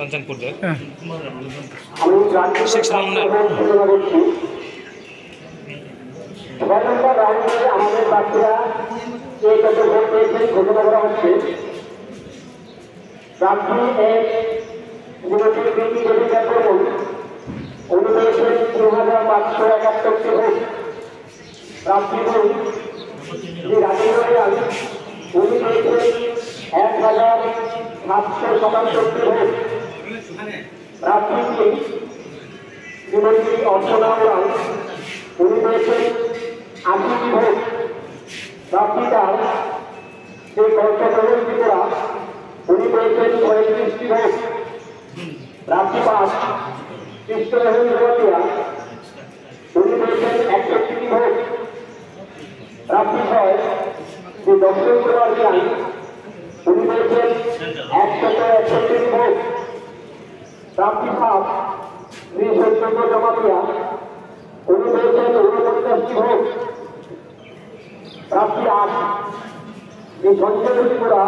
কাঞ্চনপুর যায় আমাদের বাচ্চারা ঘোষণা করা হচ্ছে প্রার্থী এক উনি পেয়েছেন ২,৫৭১টি ভোট। প্রার্থী দুই রাজেন্দ্র রিয়াল উনি পেয়েছেন ১,৭৭৭টি ভোট। প্রার্থী তিন শ্রীমতী অর্চনা রাও উনি পেয়েছেন ৮০টি ভোট। প্রার্থী চার শ্রী কল্পতরুণ ত্রিপুরা উনি পেয়েছেন ৩৫টি ভোট। প্রার্থী পাঁচ কৃষ্ণমোহন দেওয়ালিয়া উনি পেয়েছেন ৬১টি ভোট। প্রার্থী ছয় শ্রী দর্শন কুমার জ্ঞান উনি পেয়েছেন ১৬১টি ভোট। প্রার্থী সাত শ্রী সত্যেন্দ্র জমাতিয়া উনি পেয়েছেন ৪৯টি ভোট। প্রার্থী আট শ্রী সঞ্জয় ত্রিপুরা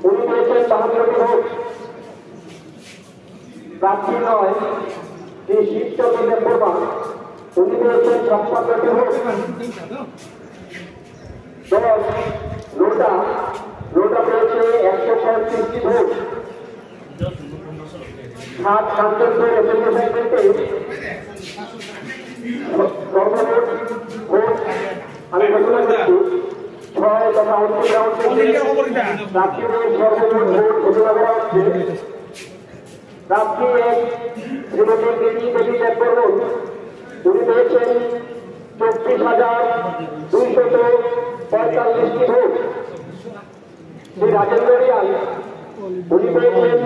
উনি পেয়েছেন ৭২টি ভোট। প্রার্থী নয় শ্রী শিবচন্দ্র দেববর্মা উনি পেয়েছেন ৫৬টি ভোট। ১০ লোটা পেয়েছে ১৩৫টি ভোট। ৭ কাঞ্চনপুর অ্যাসোসিয়েশনকে সর্বমোট ভোট আমি ঘোষণা করছি ৬ তথা অন্তিম রাউন্ড থেকে প্রার্থীদের সর্বমোট ভোট ঘোষণা করা হচ্ছে। প্রার্থী এক শ্রীমতী দেবী দেববর্মন উনি পেয়েছেন ৩৪,২৪৫টি ভোট। শ্রী রাজেন্দ্র রিয়াল উনি পেয়েছেন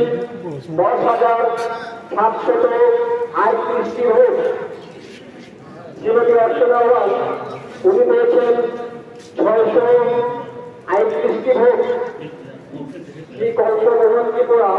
১০,৭৩৮টি ভোট। শ্রীমতী অর্চনা রাও উনি পেয়েছেন ৬৩৮টি ভোট। শ্রী কল্পমোহন ত্রিপুরা